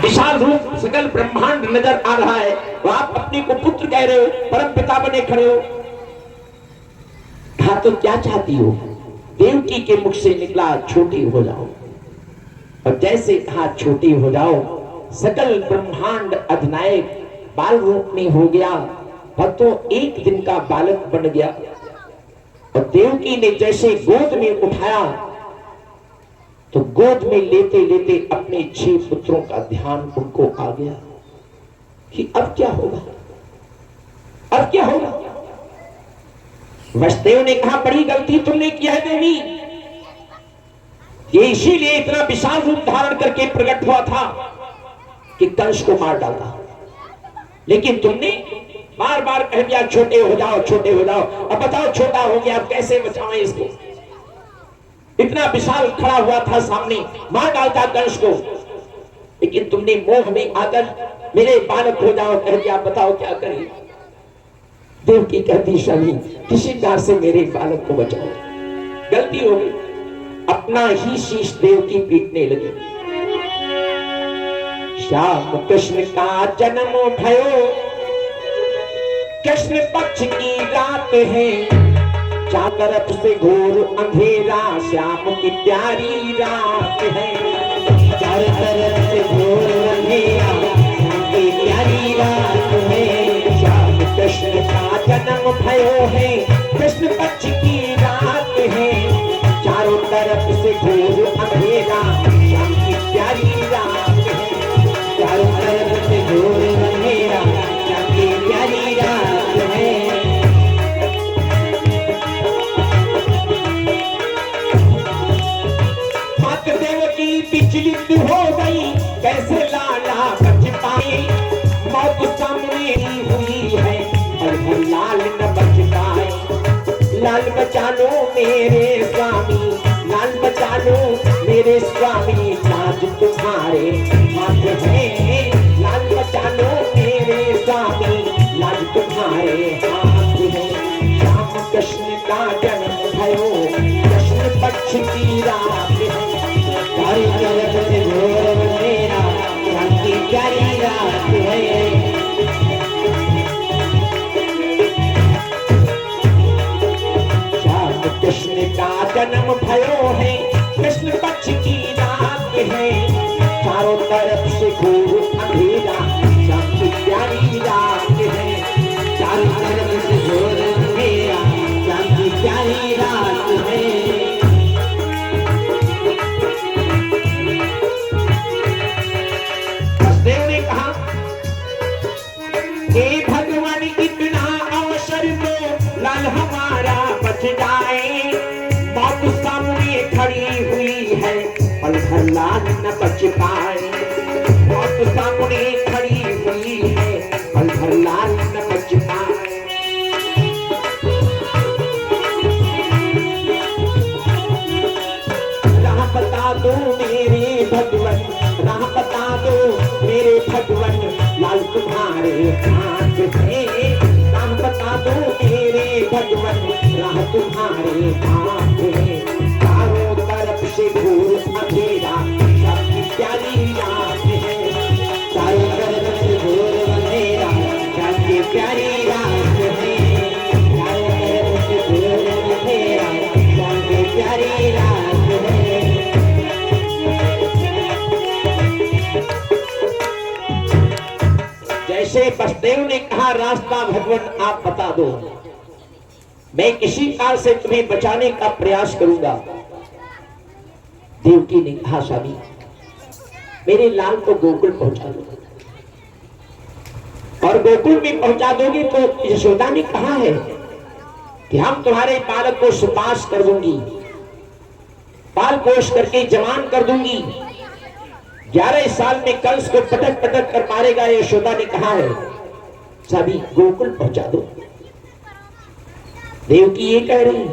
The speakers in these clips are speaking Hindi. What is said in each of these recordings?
विशाल रूप सकल ब्रह्मांड नजर आ रहा है, तो आप अपने को पुत्र कह रहे हो, परम पिता बने खड़े हो। कहा तो क्या चाहती हो? देवकी के मुख से निकला छोटी हो जाओ। और जैसे कहा छोटी हो जाओ, सकल ब्रह्मांड अधिनायक बाल रूप में हो गया, भक्तों एक दिन का बालक बन गया। और देवकी ने जैसे गोद में उठाया, तो गोद में लेते लेते अपने 6 पुत्रों का ध्यान उनको आ गया कि अब क्या होगा, अब क्या होगा। वसुदेव ने कहा बड़ी गलती तुमने किया है देवी, ये इसीलिए इतना विशाल रूप धारण करके प्रकट हुआ था कि कंस को मार डाला, लेकिन तुमने बार बार कह दिया छोटे हो जाओ, छोटे हो जाओ। अब बताओ छोटा हो गया, अब कैसे बचाएं इसको? इतना विशाल खड़ा हुआ था सामने, मार डालता कंस को, लेकिन तुमने मोह में आकर मेरे बालक हो जाओ कह दिया। बताओ क्या करें? देवकी कहती स्वामी किसी प्रकार से मेरे बालक को बचाओ। गलती हो गई, अपना ही शीश देवकी पीटने लगी। श्याम कृष्ण का जन्म भयो, कृष्ण पक्ष की रात है, चारों तरफ से घोर अंधेरा, श्याम की प्यारी रात है। चारों तरफ से घोर अंधेरा, श्याम की प्यारी रात है। श्याम कृष्ण का जन्म भयो है, कृष्ण पक्ष की रात है, चारों तरफ से घोर अंधेरा, श्याम की प्यारी रात है। चारों तरफ से घोर अंधेरा, श्याम की प्यारी रात है। विचलित हो गई, कैसे लाला बच पाए, मौत सामने ही हुई है, पर लाल न बच पाए। लाल बचा लो मेरे स्वामी, लाल बचा लो मेरे स्वामी, लाज तुम्हारे हाथ है। लाल बचा लो मेरे स्वामी, लाज तुम्हारे हाथ है। श्याम कृष्ण का जन्म भयो, कृष्ण पक्ष की रात है, चारों तरफ से घोर अंधेरा, श्याम की प्यारी रात है। श्याम कृष्ण का जन्म भयो है, कृष्ण पक्ष की रात है, चारों तरफ से घोर अंधेरा, श्याम की प्यारी रात है। चारों तरफ से घोर अंधेरा, श्याम की प्यारी रात है। भगवान इतना अवसर तो लाल हमारा बच जाए, मौत सामने खड़ी हुई है, पल भर लाल न बच पाए। मौत सामने खड़ी हुई है, पल भर लाल न बच पाए। राह बता दो मेरे भगवन, राह बता दो मेरे भगवन, लाल तुम्हारे हाथ है। राह बता दो मेरे भगवन, राह तुम्हारे हाथ है। चारों तरफ से घोर अंधेरा, श्याम की प्यारी रात है। चारों तरफ से घोर अंधेरा, श्याम की प्यारी रात है। चारों तरफ से घोर अंधेरा, श्याम की प्यारी रात है। जैसे वसुदेव ने कहा रास्ता भगवान आप बता दो, मैं किसी काल से तुम्हें बचाने का प्रयास करूंगा। देवकी ने कहा स्वामी मेरे लाल को गोकुल पहुंचा दो, और गोकुल में पहुंचा दोगे तो यशोदा ने कहा है कि हम तुम्हारे बालक को सुपास कर दूंगी, पाल पोष करके जवान कर दूंगी। 11 साल में कंस को पटक पटक कर मारेगा, यशोदा ने कहा है सभी गोकुल पहुंचा दो। देवकी ये कह रही,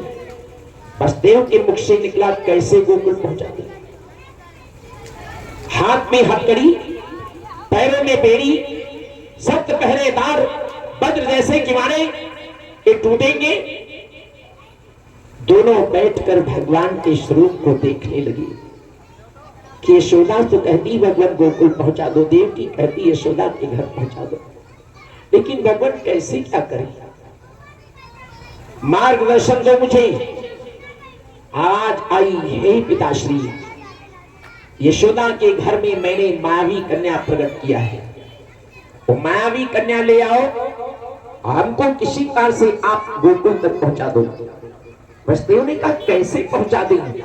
वसुदेव के मुख से निकला कैसे गोकुल पहुंचा दो। हाथ में हथकड़ी, पैरों में बेड़ी, सख्त पहरेदार वज्र जैसे किवाड़े ये टूटेंगे। दोनों बैठकर भगवान के स्वरूप को देखने लगे कि यशोदा तो कहती भगवान गोकुल पहुंचा दो, देवकी कहती यशोदा के घर पहुंचा दो, लेकिन भगवान कैसे क्या करें, मार्गदर्शन दो मुझे। आज आई हे पिताश्री, यशोदा के घर में मैंने मायावी कन्या प्रकट किया है, तो मायावी कन्या ले आओ, हमको किसी कार से आप गोकुल तक पहुंचा दो। वसुदेव ने कहा कैसे पहुंचा देंगे,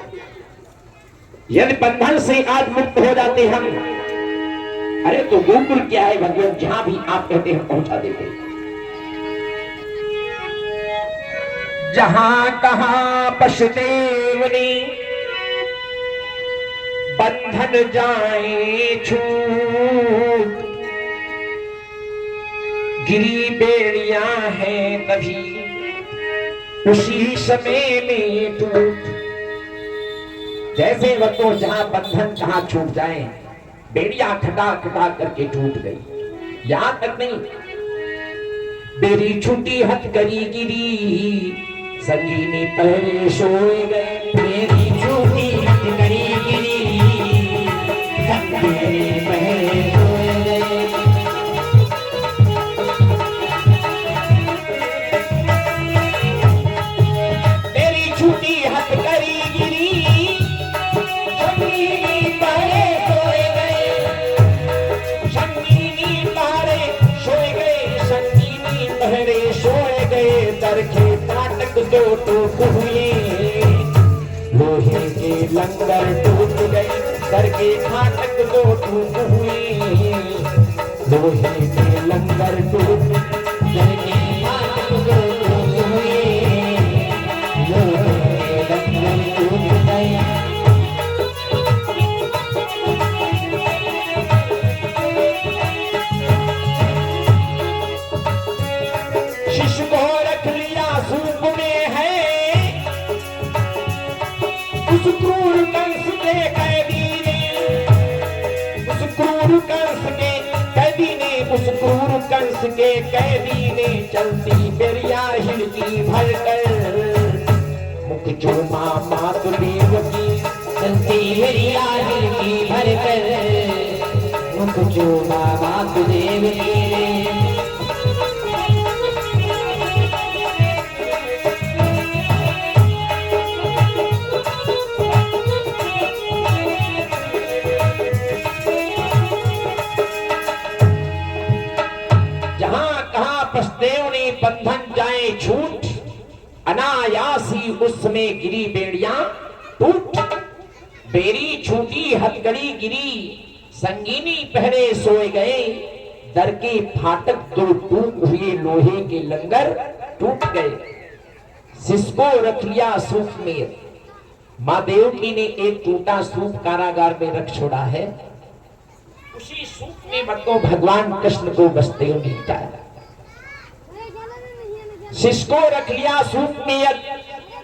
यदि बंधन से आज मुक्त हो जाते हम, अरे तो गोकुल क्या है भगवान, जहां भी आप कहते हैं पहुंचा देते। जहां कहां वसुदेव ने बंधन जाए छूट, गिरी बेड़िया है तभी उसी समय में टूट। जैसे वह तो जहां बंधन जहां छूट जाए, बेड़िया खटा खटा करके टूट गई। यहां तक नहीं, बेरी छुट्टी हथकड़ी गिरी, संगीनी पहरे सोए गए। मेरी छुट्टी हथकड़ी गिरी, संगीनी पहरे सोए गए। मेरी छुट्टी हथकड़ी गिरी, संगीनी पहरे सोए गए। संगीनी पहरे सोए गए, संगीनी पहरे सोए गए। दरखे दो टूट हुए, लोहे के लंगर टूट गए। दर के फाटक दो टूट हुए, लोहे के लंगर टूट, दर के फाटक दो टूट हुए, लोहे के लंगर टूट गए। शिशु को रख लिया सूप में है, उस क्रूर कंस के कैदी ने, उस क्रूर कंस के कैदी ने, उस क्रूर कंस के कैदी ने चलती बेरिया हिड़की भरकर मुख चूमा मातुदेव की। चलती बेरिया हिड़की भरकर मुख चूमा मातुदेव की। वसुदेव ने बंधन जाए छूट, अनायासी उसमें गिरी बेड़ियां टूट। बेरी छूटी हथकड़ी गिरी, संगीनी पहरे सोए गए। दर के फाटक दो टूट हुए, लोहे के लंगर टूट गए। शिष्य को रख लिया सूप में, मां देवकी ने एक टूटा सूप कारागार में रख छोड़ा है। उसी सूप में बतो भगवान कृष्ण को वसुदेव ने लिटाया। शिष्य को रख लिया सूप में,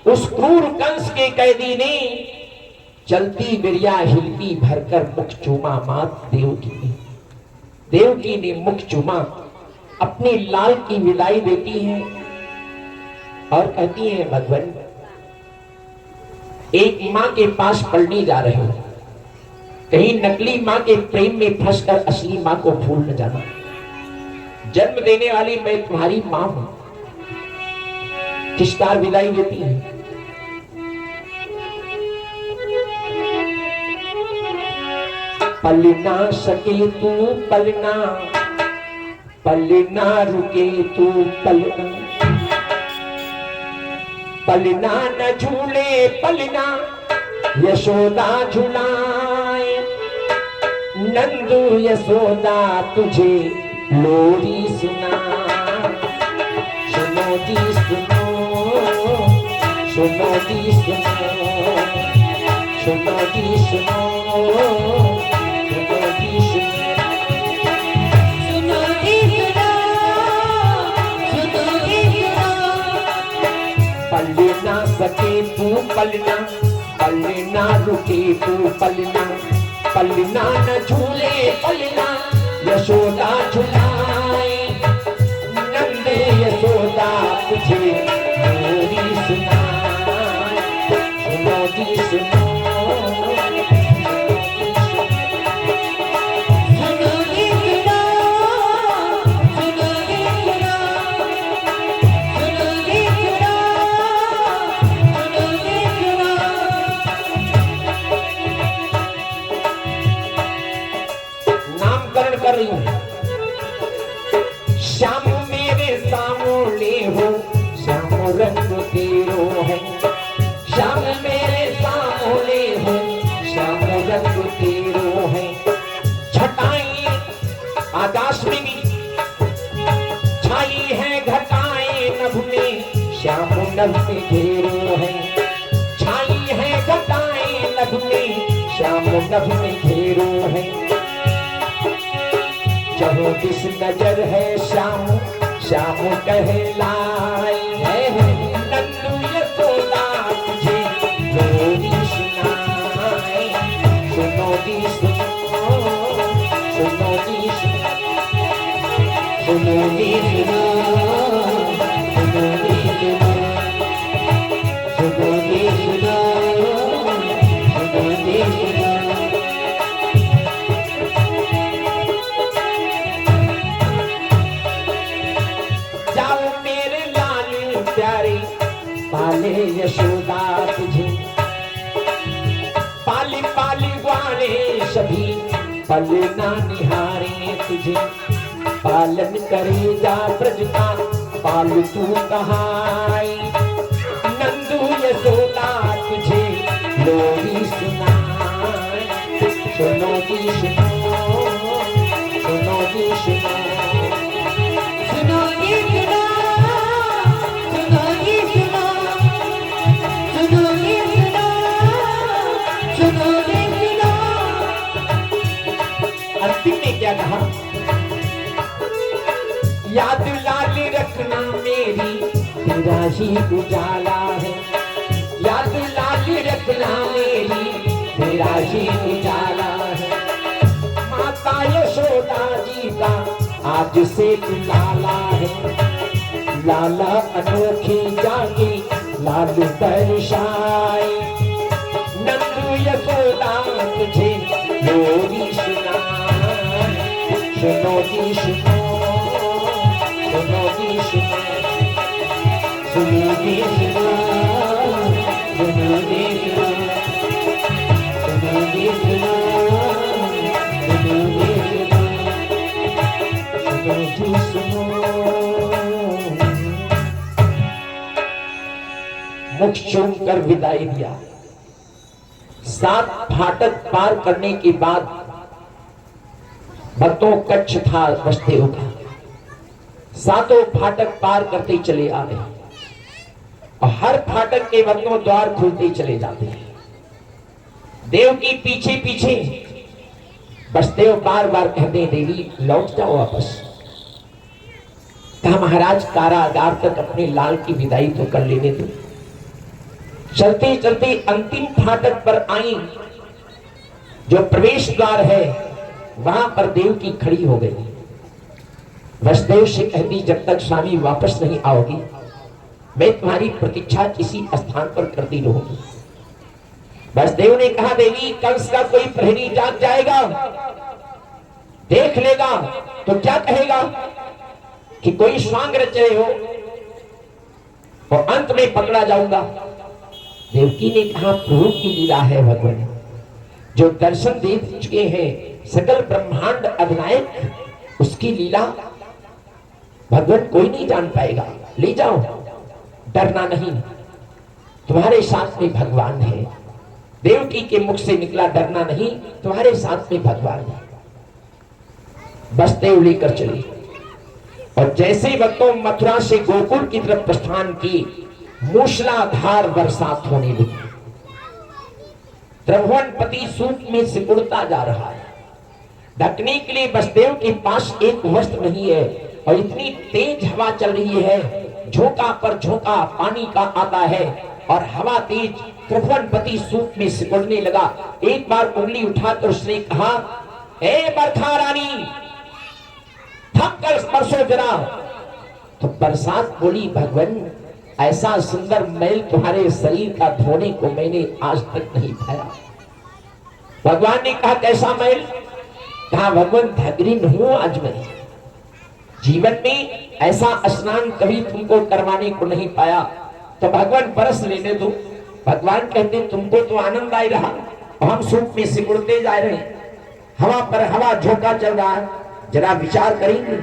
उस क्रूर कंस के कैदी ने चलती बिरिया हिलकी भरकर मुख चूमा मात देवकी ने। देवकी ने मुख चूमा, अपने लाल की विदाई देती है और कहती है भगवान, एक मां के पास पढ़ने जा रहे हो, कहीं नकली मां के प्रेम में फंसकर असली मां को भूल न जाना। जन्म देने वाली मैं तुम्हारी मां हूं। किसकार विदाई देती है। पलना सके तू पलना, पलना रुके तू पलना, पलना न झूले पलना, यशोदा झुलाए। नंदू यशोदा तुझे लोरी सुना, सुनो जी सुनो, सुनो जी सुनो, सुनो जी सुनो, सुनो जी सुनो, सुनो जी सुनो, सुनो जी सुनो। पलना सके तू पलना, पलना रुके तू पलना, पलना न झूले पलना, यशोदा झुलाए। नंद यशोदा तुझे लोरी सुनाए, सुनो जी सुनो, सुनो जी सुनो। कर रही हूं। श्याम मेरे सामने हो, श्याम रंग तेरो है। श्याम मेरे सामने हो, श्याम रंग तेरो है। छटाई आकाश में भी छाई है, घटाएं नभ में, श्याम नभ में घेरो है। छाई है घटाएं नभ में, श्याम नभ में घेरो है। जहाँ किस नजर है श्याम, श्याम कहलाई है। नंदू यशोदा तुझे लोरी सुनाए। सुनो दी सुनो, सुनो दी सुनो, सुनो दी सुनो, सुनो दी सुनो, सुनो दी सुनो, सुनो दी सुनो। जाओ मेरे लाल प्यारे, पाले यशोदा तुझे। पाली पाली वाले सभी पल ना निहारे तुझे। पालन करेगा ब्रज का पाल तू कहाई। नंदू यशोदा तुझे लोरी सुनाए। सुनो जी सुनो, सुनो जी सुनो, सुनो जी सुनो, सुनो जी सुनो, सुनो जी सुनो, सुनो जी सुनो। अंतिम ने क्या कहा? याद लाल रखना मेरी, तेरा ही उजाला है। याद लाल रखना मेरी, तेरा ही उजाला है। माता यशोदा जी का आज से तू लाला है। लाला अनोखी जागे लाल बरसाए। नंदू यशोदा तुझे लोरी सुनाए। सुनो जी सुनो, सुनो जी सुनो, सुनो जी सुनो, सुनो जी सुनो, सुनो जी सुनो, सुनो जी सुनो, सुनो जी सुनो। मुख चूम कर विदाई दिया। 7 फाटक पार करने के बाद भक्तों कच्छ था बसदेव का। 7 फाटक पार करते चले आ रहे और हर फाटक के भक्तों द्वार खुलते चले जाते हैं। देव की पीछे पीछे बसदेव बार बार कहते हैं, देवी लौट जाओ वापस। कहा महाराज कारागार तक अपने लाल की विदाई तो कर लेने दो। चलते चलते अंतिम फाटक पर आई, जो प्रवेश द्वार है वहां पर देव की खड़ी हो गई। वसुदेव से कहती, जब तक स्वामी वापस नहीं आओगी मैं तुम्हारी प्रतीक्षा किसी स्थान पर करती रहूंगी। वसुदेव ने कहा, देवी कंस का कोई प्रहरी जाग जाएगा, देख लेगा तो क्या कहेगा कि कोई स्वांग रच रहे हो, और अंत में पकड़ा जाऊंगा। देवकी ने कहा, प्रभु की लीला है भगवान, जो दर्शन दे चुके हैं सकल ब्रह्मांड अधिनायक, उसकी लीला भगवान कोई नहीं जान पाएगा। ले जाओ, डरना नहीं, तुम्हारे साथ में भगवान है। देवकी के मुख से निकला, डरना नहीं, तुम्हारे साथ में भगवान है। वसुदेव लेकर चले और जैसे भक्तों मथुरा से गोकुल की तरफ प्रस्थान की, मूसलाधार बरसात होने लगी। त्रिभुवनपति सूत में सिकुड़ता जा रहा है। ढकने के लिए वसुदेव के पास एक वस्त्र नहीं है और इतनी तेज हवा चल रही है, झोंका पर झोंका पानी का आता है और हवा तेज। त्रिभुवनपति सूत में सिकुड़ने लगा। एक बार उंगली उठाकर उसने कहा, ए बरखा रानी, थम कर बरसो जरा। तो बरसात बोली, भगवान ऐसा सुंदर मैल तुम्हारे शरीर का धोने को मैंने आज तक नहीं पाया। भगवान ने कहा, कैसा मैल? कहा, भगवान धगरीन हूं आज मैं, जीवन में ऐसा स्नान कभी तुमको करवाने को नहीं पाया, तो भगवान बरस लेने दो। भगवान कहते, तुमको तो आनंद आ रहा, हम सूप में सिकुड़ते जा रहे हैं, हवा पर हवा झोंका चल रहा है, जरा विचार करेंगे